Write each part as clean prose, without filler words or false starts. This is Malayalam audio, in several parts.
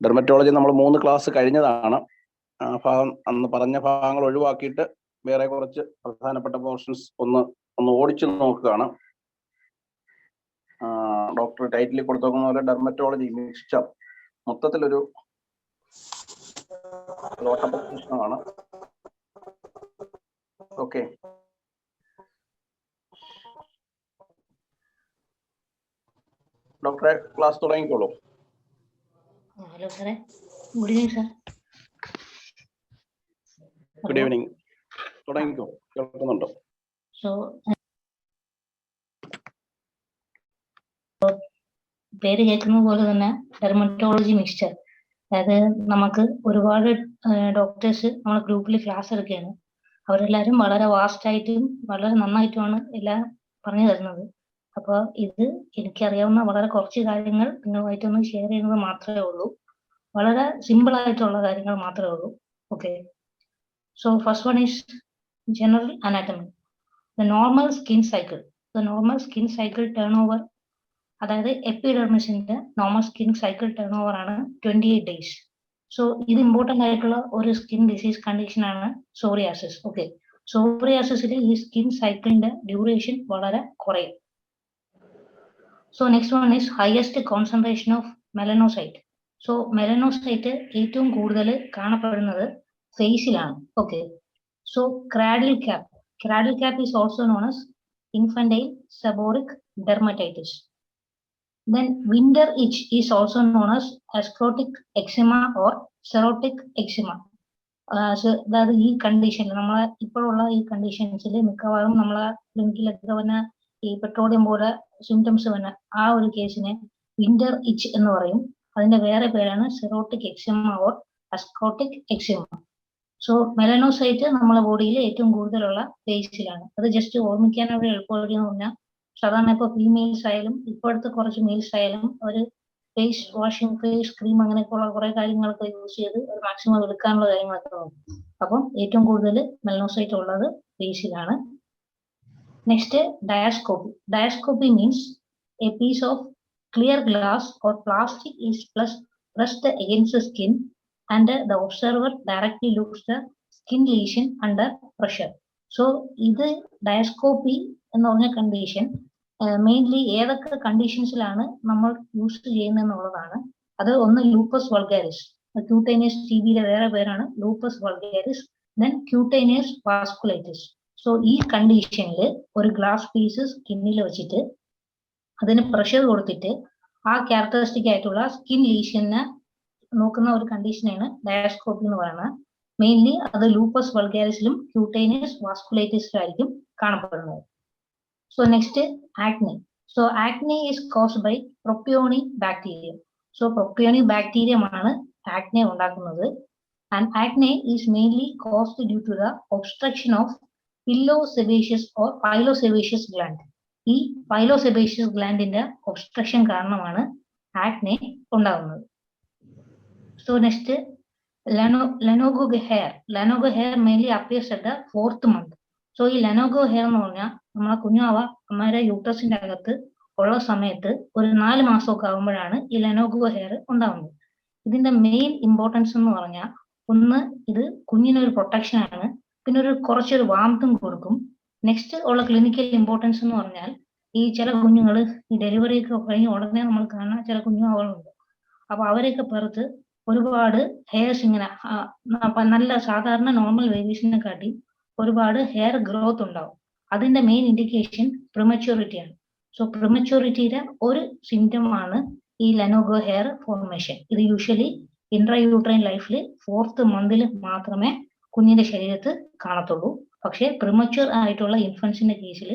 ഡെർമറ്റോളജി നമ്മൾ 3 ക്ലാസ് കഴിഞ്ഞതാണ്. ഭാഗം അന്ന് പറഞ്ഞ ഭാഗങ്ങൾ ഒഴിവാക്കിയിട്ട് വേറെ കുറച്ച് പ്രധാനപ്പെട്ട പോർഷൻസ് ഒന്ന് ഓടിച്ചു നോക്കുകയാണ്. ഡോക്ടർ ടൈറ്റിൽ കൊടുത്തേക്കുന്ന പോലെ ഡെർമറ്റോളജി മിക്സ്ചർ മൊത്തത്തിലൊരു പ്രശ്നമാണ്. ഓക്കെ, ഡോക്ടറെ ക്ലാസ് തുടങ്ങിക്കോളൂ. ഹലോ സാറേ, good evening sir. Good evening, തുടങ്ങിക്കോ. കേൾക്കുന്നുണ്ടോ? സോ പേര് കേൾക്കുന്ന പോലെ തന്നെ ഡെർമറ്റോളജി മിക്സ്ചർ, അതായത് നമുക്ക് ഒരുപാട് ഡോക്ടേഴ്സ് നമ്മുടെ ഗ്രൂപ്പിൽ ക്ലാസ് എടുക്കുകയാണ്. അവരെല്ലാവരും വളരെ വാസ്റ്റായിട്ടും വളരെ നന്നായിട്ടുമാണ് എല്ലാം പറഞ്ഞു തരുന്നത്. അപ്പോൾ ഇത് എനിക്കറിയാവുന്ന വളരെ കുറച്ച് കാര്യങ്ങൾ നിങ്ങളുമായിട്ടൊന്ന് ഷെയർ ചെയ്യുന്നത് മാത്രമേ ഉള്ളൂ. വളരെ സിമ്പിൾ ആയിട്ടുള്ള കാര്യങ്ങൾ മാത്രമേ ഉള്ളൂ. Okay, so first one is general anatomy. The normal skin cycle. The normal skin cycle turn over, അതായത് എപ്പിഡെർമിസിന്റെ normal skin cycle turn over ആണ് 28 days. സോ ഇത് ഇമ്പോർട്ടൻ്റ് ആയിട്ടുള്ള ഒരു സ്കിൻ ഡിസീസ് കണ്ടീഷൻ ആണ് സോറിയാസിസ്. ഓക്കെ, സോറിയാസിസിൽ ഈ സ്കിൻ സൈക്കിളിന്റെ ഡ്യൂറേഷൻ വളരെ കുറയും. So next one is highest concentration of melanocyte. So melanocyte ഏറ്റവും കൂടുതൽ കാണപ്പെടുന്നത് ഫേസിലാണ്. Okay, so cradle cap. Cradle cap is also known as infantile seborrhoeic dermatitis. Then winter itch is also known as sclerotic eczema or xerotic eczema. അതായത് ഈ കണ്ടീഷൻ നമ്മളെ ഇപ്പോഴുള്ള ഈ കണ്ടീഷൻസിൽ മിക്കവാറും നമ്മളെ ക്ലിനിക്കിലൊക്കെ വന്ന ഈ പെട്രോളിയം പോലെ സിംറ്റംസ് വന്ന ആ ഒരു കേസിനെ വിന്റർ ഇച്ച് എന്ന് പറയും. അതിന്റെ വേറെ പേരാണ് xerotic eczema or asteatotic eczema. So melanocyte നമ്മളെ ബോഡിയിൽ ഏറ്റവും കൂടുതലുള്ള ഫേസിലാണ്. അത് ജസ്റ്റ് ഓർമ്മിക്കാനുള്ള എളുപ്പവഴി എന്ന് പറഞ്ഞാൽ, സാധാരണ ഇപ്പോൾ ഫീമെയിൽസ് ആയാലും ഇപ്പോഴത്തെ കുറച്ച് മെയിൽസ് ആയാലും ഒരു ഫേസ് വാഷിംഗ്, ഫേസ് ക്രീം, അങ്ങനെയൊക്കെയുള്ള കുറെ കാര്യങ്ങളൊക്കെ യൂസ് ചെയ്ത് ഒരു മാക്സിമം എടുക്കാനുള്ള കാര്യങ്ങളൊക്കെ നോക്കും. അപ്പം ഏറ്റവും കൂടുതൽ മെലനോസൈറ്റ് ഉള്ളത് ഫേസിലാണ്. Next diascopy. Diascopy means a piece of clear glass or plastic is pressed against the skin and the observer directly looks the skin lesion under pressure. So ഇത് ഡയാസ്കോപ്പി എന്ന് പറഞ്ഞ കണ്ടീഷൻ മെയിൻലി ഏതൊക്കെ കണ്ടീഷൻസിലാണ് നമ്മൾ യൂസ് ചെയ്യുന്നത് എന്നുള്ളതാണ്. അത് ഒന്ന് ലൂപ്പസ് വൾഗാരിസ്, ക്യൂട്ടേനിയസ് ടിബിയുടെ വേറെ പേരാണ് lupus vulgaris. Then cutaneous vasculitis. So ഈ കണ്ടീഷനിൽ ഒരു ഗ്ലാസ് പീസ് സ്കിന്നിൽ വെച്ചിട്ട് അതിന് പ്രഷർ കൊടുത്തിട്ട് ആ ക്യാരക്ടറിസ്റ്റിക് ആയിട്ടുള്ള സ്കിൻ ലീഷനെ നോക്കുന്ന ഒരു കണ്ടീഷനാണ് ഡയാസ്കോപ്പി എന്ന് പറയുന്നത്. മെയിൻലി അത് ലൂപ്പസ് വൾഗാരിസിലും ക്യൂട്ടേനിയസ് വാസ്കുലൈറ്റിസിലും ആയിരിക്കും കാണപ്പെടുന്നത്. So next, acne. So acne is caused by Propionibacterium bacteria. So Propionibacterium ആണ് acne ഉണ്ടാക്കുന്നത്. And acne is mainly caused due to the obstruction of pilosebaceous or pilosebaceous gland. ഈ pilosebaceous glandന്റെ obstruction കാരണമാണ് acne ഉണ്ടാകുന്നത്. So next, Lanugo hair. Lanugo hair mainly appears at the 4th month. So ഈ ലനോഗോ ഹെയർ എന്ന് പറഞ്ഞാൽ നമ്മളെ കുഞ്ഞാവ അമ്മയുടെ യൂട്രസിന്റെ അകത്ത് ഉള്ള സമയത്ത് ഒരു 4 മാസമൊക്കെ ആകുമ്പോഴാണ് ഈ ലനോഗോ ഹെയർ ഉണ്ടാകുന്നത്. ഇതിന്റെ മെയിൻ ഇമ്പോർട്ടൻസ് എന്ന് പറഞ്ഞാൽ, ഒന്ന് ഇത് കുഞ്ഞിനൊരു പ്രൊട്ടക്ഷൻ ആണ്, പിന്നെ കുറച്ചൊരു വാംത്തും കൊടുക്കും. നെക്സ്റ്റ് ഉള്ള ക്ലിനിക്കൽ ഇമ്പോർട്ടൻസ് എന്ന് പറഞ്ഞാൽ, ഈ ചില കുഞ്ഞുങ്ങൾ ഈ ഡെലിവറി ഒക്കെ കഴിഞ്ഞ് ഉടനെ നമ്മൾ കാണുന്ന ചില കുഞ്ഞുങ്ങളുണ്ട്. അപ്പൊ അവരെയൊക്കെ പുറത്ത് ഒരുപാട് ഹെയർസ് ഇങ്ങനെ നല്ല സാധാരണ നോർമൽ ബേബീസിനെ കാട്ടി ഒരുപാട് ഹെയർ ഗ്രോത്ത് ഉണ്ടാവും. അതിന്റെ മെയിൻ ഇൻഡിക്കേഷൻ പ്രിമച്യൂരിറ്റി ആണ്. സോ പ്രിമച്യൂരിറ്റിയുടെ ഒരു സിംറ്റം ആണ് ഈ ലനോഗോ ഹെയർ ഫോർമേഷൻ. ഇത് യൂഷ്വലി ഇൻട്രായൂട്രൈൻ ലൈഫിൽ 4th മന്തിൽ മാത്രമേ കുഞ്ഞിന്റെ ശരീരത്ത് കാണത്തുള്ളൂ. പക്ഷെ പ്രിമച്യൂർ ആയിട്ടുള്ള ഇൻഫൻസിന്റെ കേസിൽ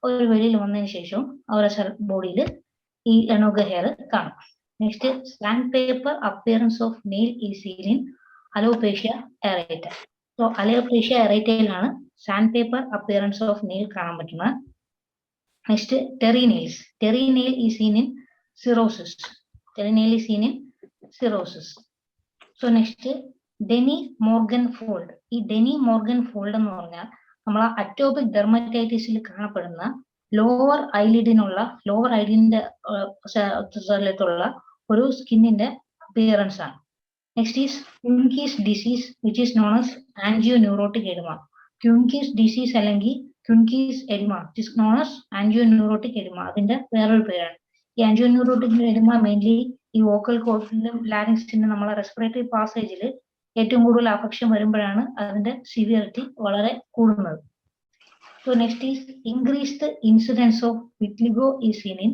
ഒരു വെളിയിൽ വന്നതിന് ശേഷം അവരുടെ ബോഡിയിൽ ഈ ലനോഗോ ഹെയർ കാണും. Next, sandpaper appearance of nail is seen in alopecia areata. So alopecia എറേറ്റയിലാണ് sandpaper appearance of nail കാണാൻ പറ്റുന്നത്. Next, Terry nails. Terry nail is seen in cirrhosis. Terry nail is seen in cirrhosis. So next, Dennie Morgan fold. ഈ ഡെനി മോർഗൻ ഫോൾഡ് എന്ന് പറഞ്ഞാൽ നമ്മൾ അറ്റോപിക് ഡെർമറ്റൈറ്റിസിൽ കാണപ്പെടുന്ന ലോവർ ഐലിഡിന്റെ സ്ഥലത്തുള്ള ഒരു സ്കിന്നിന്റെ അപ്പിയറൻസ് ആണ്. Next is Kuhnke's disease, which is known as angioneurotic edema. Kuhnke's disease അല്ലെങ്കിൽ Kuhnke's edema, which is known as angioneurotic edema. അതിന്റെ വേറൊരു പേരാണ്. ഈ angioneurotic edema മെയിൻലി ഈ വോക്കൽ കോർഡിലും ലാരിങ്സിന്റെ നമ്മളെ റെസ്പിറേറ്ററി പാസേജിൽ ഏറ്റവും കൂടുതൽ അഫക്ഷൻ വരുമ്പോഴാണ് അതിന്റെ സിവിയറിറ്റി വളരെ കൂടുന്നത്. So next is increased incidence of vitiligo is seen in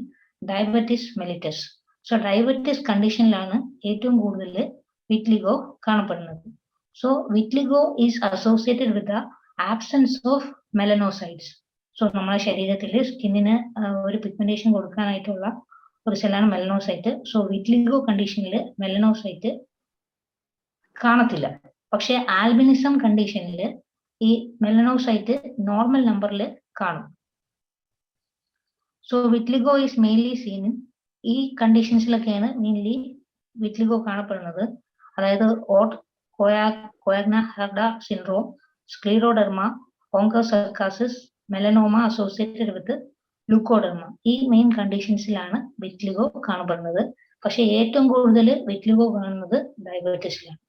diabetes mellitus. So diabetes conditionലാണ് ഏറ്റവും കൂടുതൽ vitiligo കാണപ്പെടുന്നത്. So vitiligo is associated with the absence of melanocytes. So നമ്മുടെ ശരീരത്തിൽ സ്കിന്നിന് ഒരു പിഗ്മെന്റേഷൻ കൊടുക്കാനായിട്ടുള്ള ഒരു സെല്ലാണ് മെലനോസൈറ്റ്. സോ വിറ്റ്ലിഗോ കണ്ടീഷനിൽ മെലനോസൈറ്റ് കാണത്തില്ല. പക്ഷെ ആൽബിനിസം കണ്ടീഷനിൽ ഈ മെലനോസൈറ്റ് നോർമൽ നമ്പറിൽ കാണും. So vitiligo is mainly seen ഈ കണ്ടീഷൻസിലൊക്കെയാണ് മെയിൻലി വിറ്റ്ലിഗോ കാണപ്പെടുന്നത്. അതായത് Koyanagi Harada syndrome, scleroderma, onchocerciasis, melanoma associated with leucoderma. ഈ മെയിൻ കണ്ടീഷൻസിലാണ് വിറ്റ്ലിഗോ കാണപ്പെടുന്നത്. പക്ഷെ ഏറ്റവും കൂടുതൽ വിറ്റ്ലിഗോ കാണുന്നത് ഡയബറ്റീസിലാണ്.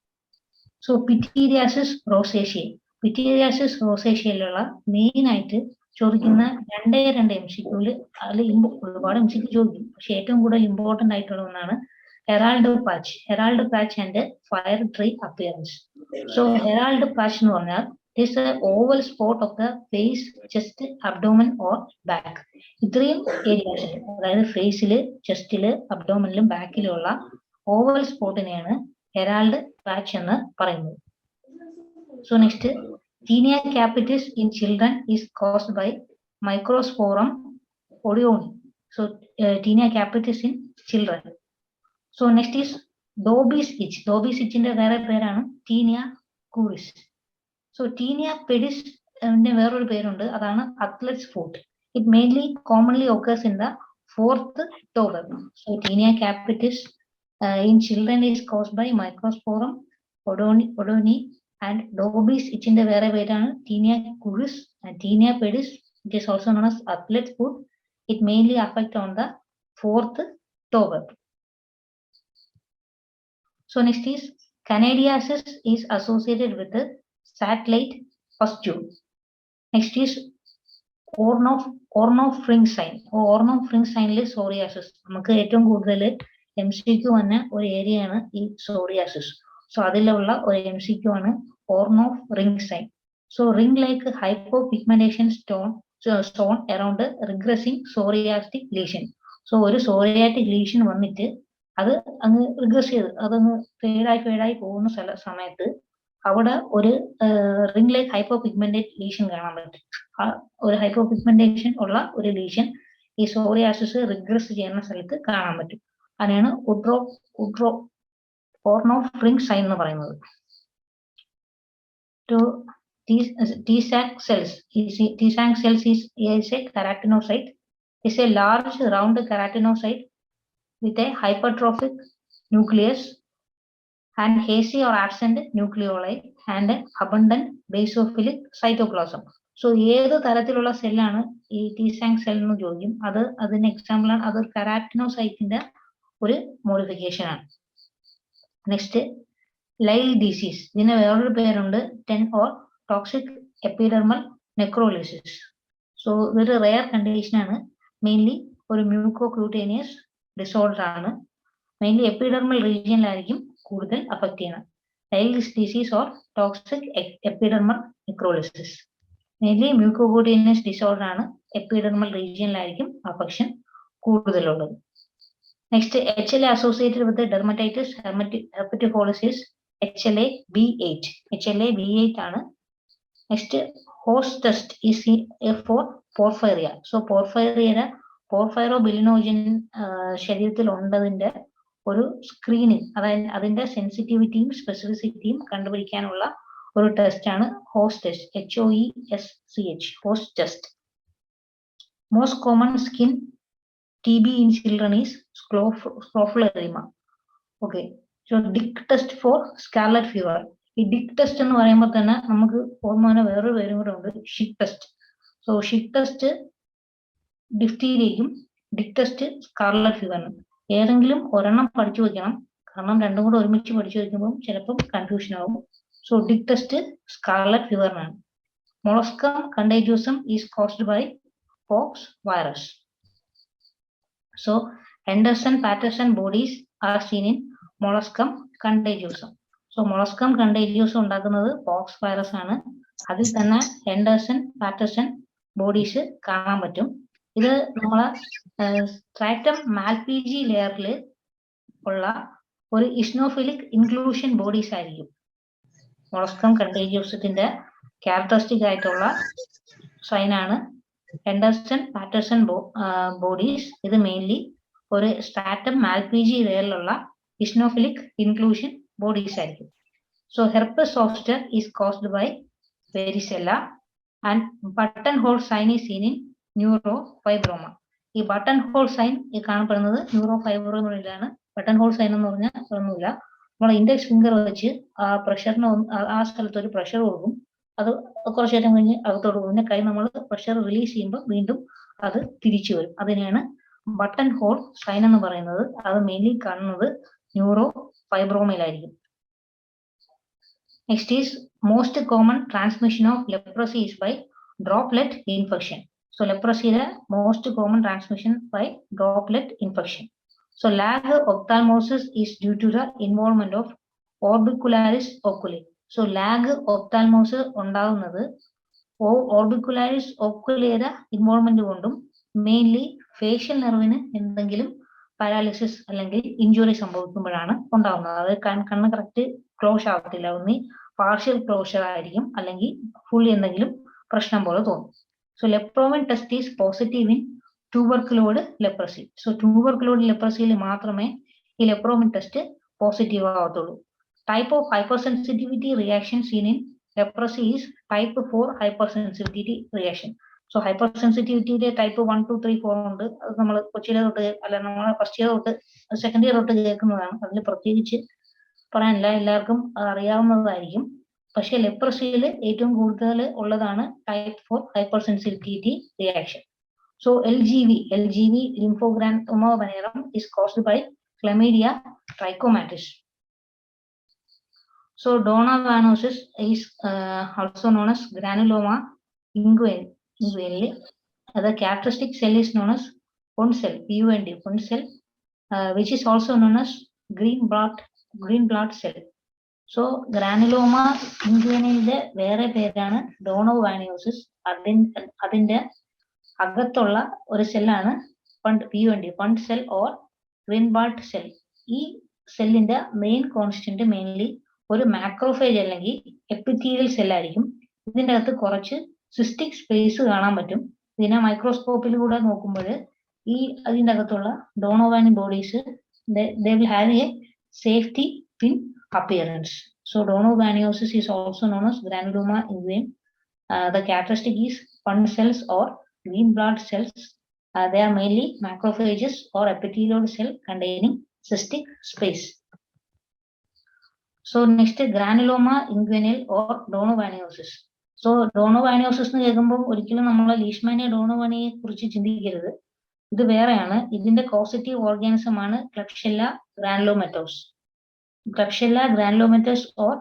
So pityriasis rosea. പിറ്റീരിയാസിസ് റോസേഷ്യയിലുള്ള മെയിൻ ആയിട്ട് ചോദിക്കുന്ന 2 MCQൽ അതിൽ ഒരുപാട് MCQ ചോദിക്കും. പക്ഷെ ഏറ്റവും കൂടുതൽ ഇമ്പോർട്ടന്റ് ആയിട്ടുള്ള ഒന്നാണ് Herald patch and fire tree appearance. So Herald patch എന്ന് പറഞ്ഞാൽ is an oval spot of the face, chest, abdomen or back. ഇത്രയും ഏരിയാസ്, അതായത് ഫേസില്, ചെസ്റ്റില്, അബ്ഡോമനിലും ബാക്കിലുള്ള ഓവൽ സ്പോട്ടിനെയാണ് ഹെറാൾഡ് പാച്ച് എന്ന് പറയുന്നത്. So next, tinea capitis in children is caused by microsporum audouini. So tinea capitis in children. So next is dhobie's itch. Dhobie's ഇച്ചിന്റെ വേറെ പേരാണ് tinea cruris. So tinea pedis വേറൊരു പേരുണ്ട്, അതാണ് athlete's foot. It mainly commonly occurs in the 4th toe web. So tinea capitis in children is caused by microsporum odoni and Dobie's itchന്റെ വേറെ പേരാണ് tinea curis and tinea pedis. It is also known as athlete's foot. It mainly affect on the 4th toe web. So next is candidiasis is associated with the satellite pustule. Next is ornithorhynch sign. Ornithorhynch sign psoriasis. നമുക്ക് ഏറ്റവും കൂടുതൽ MCQ വന്ന ഒരു ഏരിയയാണ് ഈ psoriasis. സോ അതിലുള്ള ഒരു MCQ ആണ് ornithorhynch sign. So ring like hypopigmentation stone around regressing psoriatic lesion. So ഒരു psoriatic lesion വന്നിട്ട് അത് അങ്ങ് റിഗ്രസ് ചെയ്ത് അതങ്ങ് ഫേഡായി പോകുന്ന സമയത്ത് അവിടെ ഒരു റിംഗ് ലൈക്ക് ഹൈപ്പോപിഗ്മെന്റേറ്റ് ലീഷൻ കാണാൻ പറ്റും. ആ ഒരു ഹൈപ്പോപിഗ്മെന്റേഷൻ ഉള്ള ഒരു ലീഷൻ ഈ സോറിയാസിസ് റിഗ്രസ് ചെയ്യുന്ന സ്ഥലത്ത് കാണാൻ പറ്റും. അതിനാണ് ornithorhynch sign എന്ന് പറയുന്നത്. T-sac cells is a keratinocyte. Is a large round keratinocyte with a hypertrophic nucleus and hazy or absent nucleoli and abundant basophilic cytoplasm. So ഏത് തരത്തിലുള്ള സെല്ലാണ് ഈ T-sac സെൽ എന്ന് ചോദിക്കും. അതിന് എക്സാമ്പിൾ ആണ്, അത് കെരാറ്റിനോസൈറ്റിന്റെ ഒരു മോഡിഫിക്കേഷൻ ആണ്. Next, Lyell disease. ഇതിന് വേറൊരു പേരുണ്ട്, or toxic epidermal necrolysis. So ഇതൊരു റെയർ കണ്ടീഷൻ ആണ്. മെയിൻലി ഒരു മ്യൂക്കോക്യൂട്ടേനിയസ് ഡിസോർഡർ ആണ്. മെയിൻലി എപ്പിഡെർമൽ റീജിയനിലായിരിക്കും കൂടുതൽ അഫക്ട് ചെയ്യണം. Lyell's disease or toxic epidermal necrolysis. Mainly mucocutaneous disorder ആണ്, എപ്പിഡെർമൽ റീജിയനിലായിരിക്കും അഫക്ഷൻ കൂടുതലുള്ളത്. Next, HLA associated with the dermatitis herpetifolis, HLA B8 ആണ്. Next, Hoesch test is for porphyria. So porphobilinogen ശരീരത്തിൽ ഉണ്ടതിന്റെ ഒരു സ്ക്രീനിങ്, അതായത് അതിന്റെ സെൻസിറ്റിവിറ്റിയും സ്പെസിഫിസിറ്റിയും കണ്ടുപിടിക്കാനുള്ള ഒരു ടെസ്റ്റ് ആണ് host test, HOESCH, host test. Most common skin TB in children is scrophulariema. Okay, so Dick test for scarlet fever. ഈ ഡിക് ടെസ്റ്റ് എന്ന് പറയുമ്പോൾ തന്നെ നമുക്ക് ഓർമ്മ വേറൊരു പേരും കൂടെ ഉണ്ട്, Schick test. So Schick test ഡിഫ്തീരിയയ്ക്കും ഡിക് ടെസ്റ്റ് സ്കാർലറ്റ് ഫീവറിനും. ഏതെങ്കിലും ഒരെണ്ണം പഠിച്ചു വെക്കണം. കാരണം രണ്ടും കൂടെ ഒരുമിച്ച് പഠിച്ചു വയ്ക്കുമ്പോൾ ചിലപ്പം കൺഫ്യൂഷൻ ആവും. സോ ഡിക് ടെസ്റ്റ് സ്കാർലറ്റ് ഫീവറിനാണ്. Molluscum contagiosum is caused by pox virus. So Henderson-Patterson bodies are seen in Molluscum contagiosum. So Molluscum contagiosum ഉണ്ടാക്കുന്നത് പോക്സ് വൈറസ് ആണ്. അതിൽ തന്നെ ഹെൻഡേഴ്സൺ-പാറ്റർസൺ ബോഡീസ് കാണാൻ പറ്റും. ഇത് നമ്മളെ സ്ട്രാറ്റം മാൽപിജി ലെയറിൽ ഉള്ള ഒരു ഇസ്നോഫിലിക് ഇൻക്ലൂഷൻ ബോഡീസ് ആയിരിക്കും. Molluscum contagiosത്തിന്റെ ക്യാരക്ടറിസ്റ്റിക് ആയിട്ടുള്ള സൈനാണ് ഹെൻഡേഴ്സൺ-പാറ്റർസൺ ബോഡീസ്. ഇത് മെയിൻലി ഒരു സ്ട്രാറ്റം മാൽപിജി ലെയറിലുള്ള ഇസ്നോഫിലിക് ഇൻക്ലൂഷൻ ബോഡീസ് ആയിരിക്കും. So herpes zoster is caused by varicella and buttonhole sign is seen in neurofibroma. ഈ ബട്ടൺ ഹോൾ സൈൻ കാണപ്പെടുന്നത് ന്യൂറോഫൈബ്രോമയിലാണ്. ബട്ടൺ ഹോൾ സൈൻ എന്ന് പറഞ്ഞാൽ ഒന്നുമില്ല, നമ്മൾ ഇൻഡെക്സ് ഫിംഗർ വെച്ച് ആ പ്രഷറിന് ആ സ്ഥലത്ത് ഒരു പ്രഷർ കൊടുക്കും. അത് കുറച്ചു നേരം കഴിഞ്ഞ് അകത്തോട്ട് പോകും. പിന്നെ കൈ നമ്മൾ പ്രഷർ റിലീസ് ചെയ്യുമ്പോൾ വീണ്ടും അത് തിരിച്ചു വരും. അതിനെയാണ് ബട്ടൺ ഹോൾ സൈൻ എന്ന് പറയുന്നത്. അത് മെയിൻലി കാണുന്നത് ന്യൂറോ ഫൈബ്രോമയിലായിരിക്കും. Next is most common transmission of leprosy is by droplet infection. So ലെപ്രസിയിലെ most common transmission by droplet infection. So lag ophthalmos is due to the involvement of orbicularis oculi. So lag ophthalmos ഉണ്ടാകുന്നത് ഓർബിക്കുലാരിസ് ഓക്കുലിയുടെ ഇൻവോൾവ്മെന്റ് കൊണ്ടും മെയിൻലി ഫേഷ്യൽ നെർവിന് എന്തെങ്കിലും പാരാലിസിസ് അല്ലെങ്കിൽ ഇഞ്ചുറി സംഭവിക്കുമ്പോഴാണ് ഉണ്ടാകുന്നത്. അത് കണ്ണ് കറക്റ്റ് ക്ലോസ് ആവത്തില്ല, ഒന്നി പാർഷ്യൽ ക്ലോഷർ ആയിരിക്കും അല്ലെങ്കിൽ ഫുള്ളി എന്തെങ്കിലും പ്രശ്നം പോലെ തോന്നും. So lepromin test is positive in tuberculoid leprosy. So tuberculoid ലെപ്രസിയിൽ മാത്രമേ ഈ ലെപ്രോമിൻ ടെസ്റ്റ് പോസിറ്റീവ് ആവത്തുള്ളൂ. Type of hypersensitivity reaction seen in leprosy is type 4 hypersensitivity reaction. So hypersensitivity type 1, 2, 3, 4 ഉണ്ട്. അത് നമ്മൾ കൊച്ചിയിലെ തൊട്ട് അല്ല നമ്മളെ ഫസ്റ്റ് ഇയർ തൊട്ട് സെക്കൻഡ് ഇയർ തൊട്ട് കേൾക്കുന്നതാണ്. അതിൽ പ്രത്യേകിച്ച് പറയാനില്ല, എല്ലാവർക്കും അറിയാവുന്നതായിരിക്കും. പക്ഷെ ലെപ്രസിയിൽ ഏറ്റവും കൂടുതൽ ഉള്ളതാണ് type 4 hypersensitivity reaction. So LGV lymphogranuloма venereum is caused by Chlamydia trachomatis. So Donna vanosus is also known as granuloma inguinale. The characteristic cell is known as Pund cell, Pund cell, which is also known as green blood cell. So granuloma inguinale വേറെ പേരാണ് Donna vanosus. അതിന്റെ അകത്തുള്ള ഒരു സെല്ലാണ് Pund cell or green blood cell. ഈ സെല്ലിന്റെ മെയിൻ കോൺസ്റ്റന്റ് മെയിൻലി ഒരു മാക്രോഫേജ് അല്ലെങ്കിൽ എപ്പിത്തീലിയൽ സെല്ലായിരിക്കും. ഇതിൻ്റെ അകത്ത് കുറച്ച് സിസ്റ്റിക് സ്പേസ് കാണാൻ പറ്റും. ഇതിനെ മൈക്രോസ്കോപ്പിലൂടെ നോക്കുമ്പോൾ ഈ അതിൻ്റെ അകത്തുള്ള ഡോണോവാനി bodies they will have a safety pin appearance. So Donovanosis is also known as granuloma inguinale. The characteristic is Pund cells or green blood cells. They are mainly macrophages or epithelial cell containing cystic space. So next granuloma inguinale or Donovanosis. So Donovanosis എന്ന് കേൾക്കുമ്പോൾ ഒരിക്കലും നമ്മൾ ലീഷ്മാനിയ ഡോണോവാനിയെ കുറിച്ച് ചിന്തിക്കരുത്. ഇത് വേറെയാണ്. ഇതിന്റെ കോസറ്റീവ് ഓർഗാനിസം ആണ് ക്ലബ്ഷെല്ല ഗ്രാനുലോമറ്റോസ്. ക്ലബ്ഷെല്ല ഗ്രാനുലോമറ്റോസ് ഓർ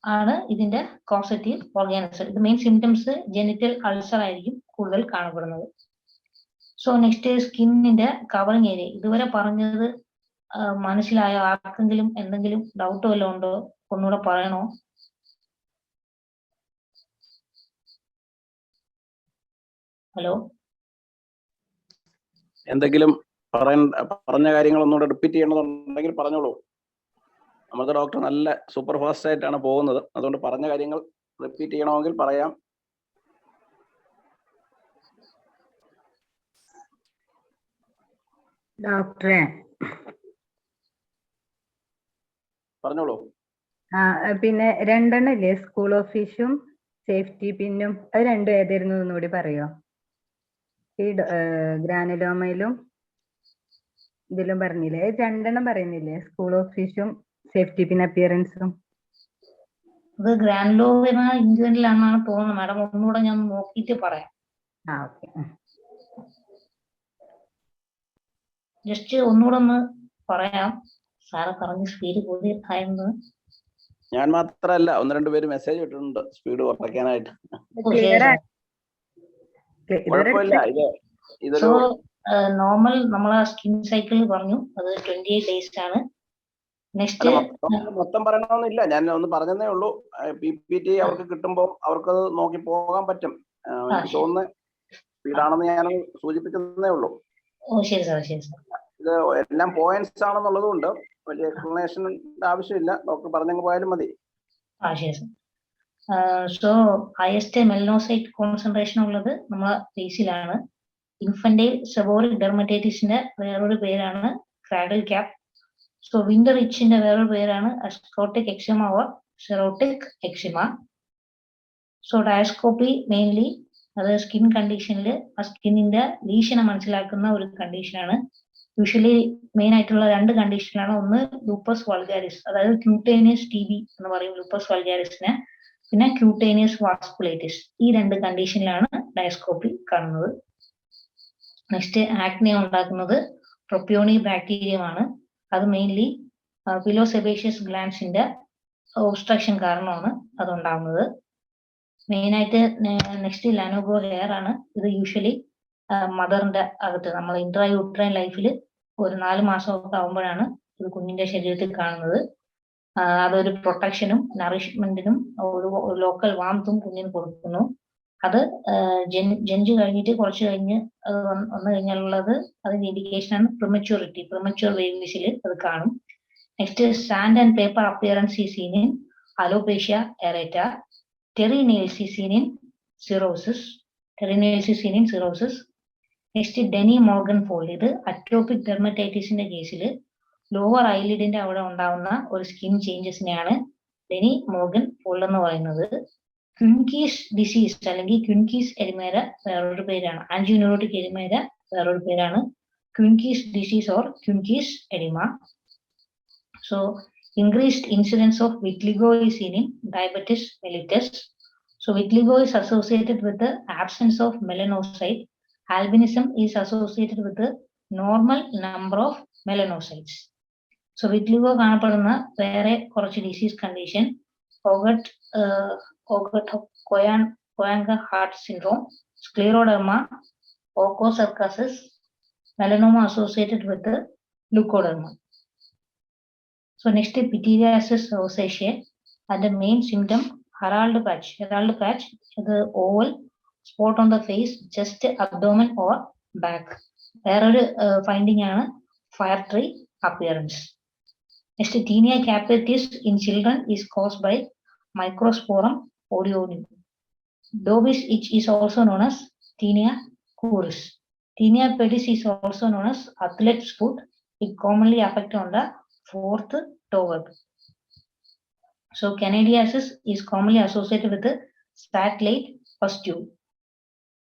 ആണ് ഇതിന്റെ കോസറ്റീവ് ഓർഗാനിസം. ഇത് മെയിൻ സിംറ്റംസ് ജെനിറ്റൽ അൾസർ ആയിരിക്കും കൂടുതൽ കാണപ്പെടുന്നത്. സോ നെക്സ്റ്റ് സ്കിന്നിന്റെ കവറിങ് ഏരിയ. ഇതുവരെ പറഞ്ഞത് മനസ്സിലായോ? ആർക്കെങ്കിലും എന്തെങ്കിലും ഡൗട്ട് വല്ലതും ഉണ്ടോ? ഒന്നുകൂടെ പറയണോ? ഹലോ, എന്തെങ്കിലും പറഞ്ഞ കാര്യങ്ങൾ ഒന്നുകൂടെ റിപ്പീറ്റ് ചെയ്യണമെന്നുണ്ടെങ്കിൽ പറഞ്ഞോളൂ. നമ്മുടെ ഡോക്ടർ നല്ല സൂപ്പർ ഫാസ്റ്റ് ആയിട്ടാണ് പോകുന്നത്. അതുകൊണ്ട് പറഞ്ഞ കാര്യങ്ങൾ റിപ്പീറ്റ് ചെയ്യണമെങ്കിൽ പറയാം. ഡോക്ടറെ പറഞ്ഞോളൂ. പിന്നെ രണ്ടെണ്ണം ഇല്ലേ, സ്കൂൾ ഓഫീസും സേഫ്റ്റി പിന്നും, അത് രണ്ടും ഏതായിരുന്നു ഒന്നുകൂടി പറയോ? ഈ ഗ്രാനുലോമയിലും ഇതിലും പറഞ്ഞില്ലേ, രണ്ടെണ്ണം പറയുന്നില്ലേ, സ്കൂൾ ഓഫീസും സേഫ്റ്റി പിൻ അപ്പിയറൻസും? ഇത് ഗ്രാനുലോമ ഇൻഗ്വനിലാണെന്നാണ് തോന്നുന്നത് മാഡം. ഒന്നുകൂടെ ഞാൻ നോക്കിയിട്ട് പറയാം. ഓക്കെ, ജസ്റ്റ് ഒന്നുകൂടെ ഒന്ന് പറയാം. സാറ് പറഞ്ഞ് സ്പീഡ് കൂടി ആയിരുന്നു. ഞാൻ മാത്രമല്ല, 1-2 പേര് മെസ്സേജ് ഇട്ടിട്ടുണ്ട് സ്പീഡ് കുറയ്ക്കാനായിട്ട്. ക്ലിയർ കുഴപ്പമില്ല. ഇതൊരു സോ നോർമൽ നമ്മളെ സ്കിൻ സൈക്കിൾ പറഞ്ഞു, അത് 28 days ആണ്. നെക്സ്റ്റ് മൊത്തം പറയണമെന്നില്ല, ഞാൻ ഒന്ന് പറഞ്ഞതേ ഉള്ളൂ. PPT അവർക്ക് കിട്ടുമ്പോൾ അവർക്കത് നോക്കി പോകാൻ പറ്റും. എനിക്ക് തോന്നുന്നത് സ്പീഡാണെന്ന് ഞാൻ സൂചിപ്പിക്കുന്നതേ ഉള്ളൂ. ശരി സാർ, ശരി സാർ. ഇത് എല്ലാം പോയിന്റ്സ് ആണെന്നുള്ളത് കൊണ്ട് വലിയ എക്സ്പ്ലനേഷൻ ആവശ്യമില്ല, ഡോക്ടർ പറഞ്ഞങ്ങ് പോയാലും മതി. ശരി sir. So highest melanocyte concentration ഉള്ളത് നമ്മളെ ഫേസിലാണ്. ഇൻഫന്റൈൽ സെബോറിക് ഡെർമറ്റൈറ്റിസിന്റെ വേറൊരു പേരാണ് ക്രാഡിൽ ക്യാപ്പ്. സോ വിന്റർ ഇച്ചിന്റെ വേറൊരു പേരാണ് asteatotic eczema or xerotic eczema. So diascopy mainly അത് സ്കിൻ കണ്ടീഷനിൽ ആ സ്കിന്നിന്റെ ലീഷനെ മനസ്സിലാക്കുന്ന ഒരു കണ്ടീഷനാണ്. യൂഷ്വലി മെയിൻ ആയിട്ടുള്ള 2 കണ്ടീഷനാണ്. ഒന്ന് ലൂപ്പസ് വൾഗാരിസ്, അതായത് ക്യൂട്ടേനിയസ് TB എന്ന് പറയും ലൂപ്പസ് വൾഗാരിസിനെ, പിന്നെ ക്യൂട്ടേനിയസ് വാസ്കുലൈറ്റിസ്. ഈ 2 കണ്ടീഷനിലാണ് ഡയസ്കോപ്പി കാണുന്നത്. നെക്സ്റ്റ് ആക്നെ ഉണ്ടാക്കുന്നത് പ്രൊപ്യോണി ബാക്ടീരിയമാണ്. അത് മെയിൻലി പിലോസെബേഷ്യസ് ഗ്ലാൻസിന്റെ ഒബ്സ്ട്രക്ഷൻ കാരണമാണ് അതുണ്ടാകുന്നത്. മെയിനായിട്ട് നെക്സ്റ്റ് ലാനോഗോ ഹെയർ ആണ്. ഇത് യൂഷ്വലി മദറിന്റെ അകത്ത് നമ്മൾ ഇൻട്രായൂട്രൈൻ ലൈഫിൽ ഒരു 4 മാസമൊക്കെ ആകുമ്പോഴാണ് ഇത് കുഞ്ഞിന്റെ ശരീരത്തിൽ കാണുന്നത്. അതൊരു പ്രൊട്ടക്ഷനും നറിഷ്മെന്റിനും ഒരു ലോക്കൽ വാംത്തും കുഞ്ഞിന് കൊടുക്കുന്നു. അത് ജനിച്ചു കഴിഞ്ഞിട്ട് കുറച്ച് കഴിഞ്ഞ് അത് വന്നു കഴിഞ്ഞാലുള്ളത് അതിന്റെ ഇൻഡിക്കേഷനാണ് പ്രിമച്യൂറിറ്റി. പ്രിമച്യൂർ ബേബീസിൽ അത് കാണും. Next sand and paper appearance is seen in alopecia areata. Terry nails is seen in cirrhosis. Next Dennie Morgan fold. ഇത് അറ്റോപിക് ഡെർമറ്റൈറ്റിസിന്റെ കേസിൽ ലോവർ ഐലിഡിന്റെ അവിടെ ഉണ്ടാവുന്ന ഒരു സ്കിൻ ചേഞ്ചസിനെയാണ് ഡെനി മോർഗൻ ഫോൾഡ് എന്ന് പറയുന്നത്. ക്വിൻകീസ് ഡിസീസ് അല്ലെങ്കിൽ ക്വിൻകീസ് എരിമേര വേറൊരു പേരാണ്. ആൻജിയോന്യൂറോട്ടിക് എരിമേര വേറൊരു പേരാണ് Quincke's disease or Quincke's oedema. So increased incidence of vitiligo is seen in diabetes mellitus. So vitiligo is associated with the absence of melanocyte. Albinism is associated with the normal number of melanocytes. So vitiligo കാണപ്പെടുന്ന വേറെ കുറച്ച് disease condition Koyanagi Harada syndrome, scleroderma, onchocerciasis, melanoma associated with the leukoderma. So next pityriasis rosacea, and the main symptom Herald patch. Herald patch is the oval spot on the face, just abdomen or back. There finding a fire tree appearance. Next tinea capitis in children is caused by Microsporum odiorum. Dobis itch is also known as tinea curis. Tinea pedis is also known as athlete's foot. It commonly affects on the 4th toe web. So candidiasis is commonly associated with the satellite pustule.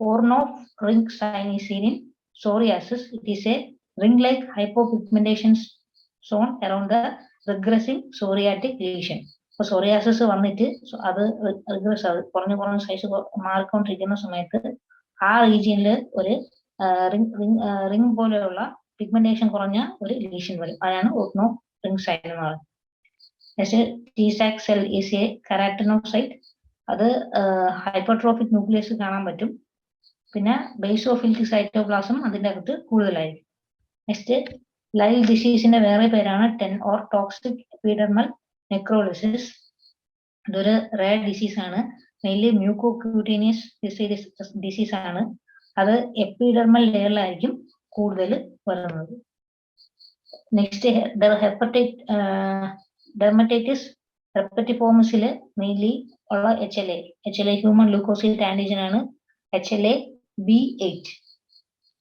Ornov ring sign is seen in psoriasis. It is a ring-like hypopigmentation zone around the regressive psoriatic lesion. So psoriasis വന്നിട്ട് അത് കുറഞ്ഞ സൈസ് മാറിക്കൊണ്ടിരിക്കുന്ന സമയത്ത് ആ റീജിയനിൽ ഒരു റിംഗ് പോലെയുള്ള പിഗ്മെന്റേഷൻ കുറഞ്ഞ ഒരു ലീഷൻ വരും. അതാണ് ഓർണോ റിംഗ് സൈൻ എന്ന് പറയുന്നത്. ടി-സാക് സെൽ ഈസ് എ കെരാറ്റിനോസൈറ്റ്. അത് ഹൈപ്പർട്രോഫിക് ന്യൂക്ലിയസ് കാണാൻ പറ്റും. പിന്നെ ബേസോഫിലിക് സൈറ്റോപ്ലാസം അതിന്റെ അകത്ത് കൂടുതലായിരിക്കും. നെക്സ്റ്റ് ലൈൽ ഡിസീസിന്റെ വേറെ പേരാണ് ടോക്സിക് എപ്പിഡെർമൽ നെക്രോളിസിസ്. ഇതൊരു റെയർ ഡിസീസ് ആണ്. മെയിൻലി മ്യൂക്കോക്യൂട്ടേനിയസ് ഡിസീസ് ആണ്. അത് എപ്പിഡെർമൽ ലെയറിലായിരിക്കും കൂടുതൽ വരുന്നത്. നെക്സ്റ്റ് ഡെർമറ്റൈറ്റിസ് ഹെപ്പറ്റിഫോമസിൽ മെയിൻലി ഉള്ള HLA ഹ്യൂമൻ ലൂക്കോസൈറ്റ് ആന്റിജൻ ആണ് HLA-B8.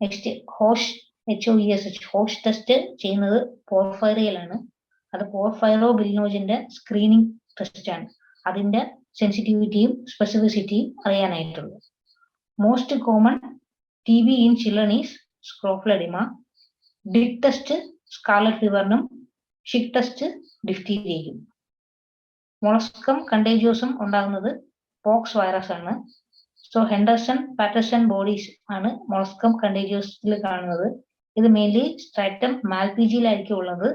നെക്സ്റ്റ് HOSH ടെസ്റ്റ് ചെയ്യുന്നത് പോർഫൈറിയലാണ്. അത് പോർഫൈറോബിലിനോജിന്റെ സ്ക്രീനിങ് ടെസ്റ്റ് ആണ്. അതിന്റെ സെൻസിറ്റിവിറ്റിയും സ്പെസിഫിസിറ്റിയും അറിയാനായിട്ടുള്ളത്. Most common TB in children is scrofuloderma. Dick test scarlet ഫീവറിനും ഷിക് ടെസ്റ്റ് ഡിഫ്തീരിയയ്ക്കും. മൊളസ്കം കണ്ടേജിയോസും ഉണ്ടാകുന്നത് പോക്സ് വൈറസ് ആണ്. സോ ഹെൻഡർസൺ പാറ്റർസൺ ബോഡീസ് ആണ് മൊളസ്കം കണ്ടേജിയോസിൽ കാണുന്നത്. ഇത് മെയിൻലി സ്ട്രാറ്റം മാൽപിജിയിലായിരിക്കും ഉള്ളത്.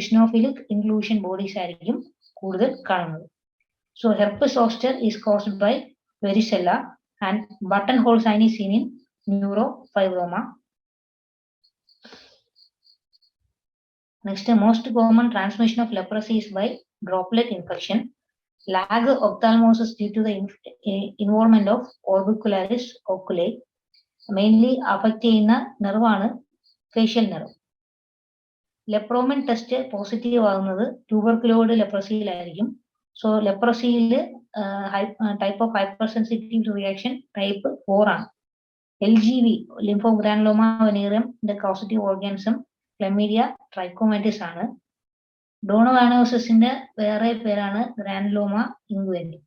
ഇഷ്നോഫിലിക് ഇൻക്ലൂഷൻ ബോഡീസ് ആയിരിക്കും കൂടുതൽ കാണുന്നത്. So herpes zoster is caused by varicella and buttonhole sign is seen in neurofibroma. Next, most common transmission of leprosy is by droplet infection. Lag ophthalmosis due to the involvement of orbicularis oculi. Mainly affect ചെയ്യുന്ന നെർവാണ് facial nerve. Lepromin test positive ആകുന്നത് ട്യൂബർക്കുലോയിഡ് ലെപ്രസിയിലായിരിക്കും. സോ ലെപ്രസിയിൽ type of hypersensitive reaction type 4 ആണ്. LGV ലിംഫോഗ്രാനുലോമ വെനീറിയം കോസിറ്റീവ് ഓർഗാനിസം ക്ലെമീഡിയ ട്രൈക്കോമാറ്റിസ് ആണ്. ഡോണോവാനോസിന്റെ വേറെ പേരാണ് ഗ്രാനുലോമ ഇൻഗ്വെന്റി.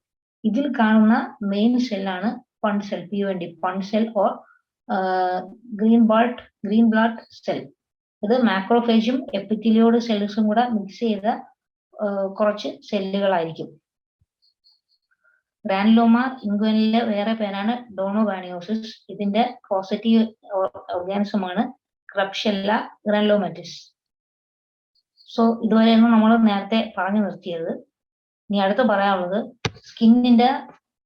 ഇതിൽ കാണുന്ന മെയിൻ സെല്ലാണ് പണ്ട് സെൽ, PUND, പണ്ട് cell or green blood cell. ഇത് മാക്രോഫേജും എപ്പിത്തീലിയോഡ് സെൽസും കൂടെ മിക്സ് ചെയ്ത കുറച്ച് സെല്ലുകളായിരിക്കും. ഗ്രാനുലോമ ഇൻഗ്വെന്റിലെ വേറെ പേരാണ് ഡോണോവാനിയോസിസ്. ഇതിന്റെ പോസിറ്റീവ് ഓർഗാനിസം ആണ് ക്രബ്ഷെല്ല ഗ്രാനുലോമാറ്റിസ്. സോ ഇതുവരെയാണ് നമ്മൾ നേരത്തെ പറഞ്ഞു നിർത്തിയത്. ഇനി അടുത്ത് പറയാനുള്ളത് സ്കിന്നിന്റെ,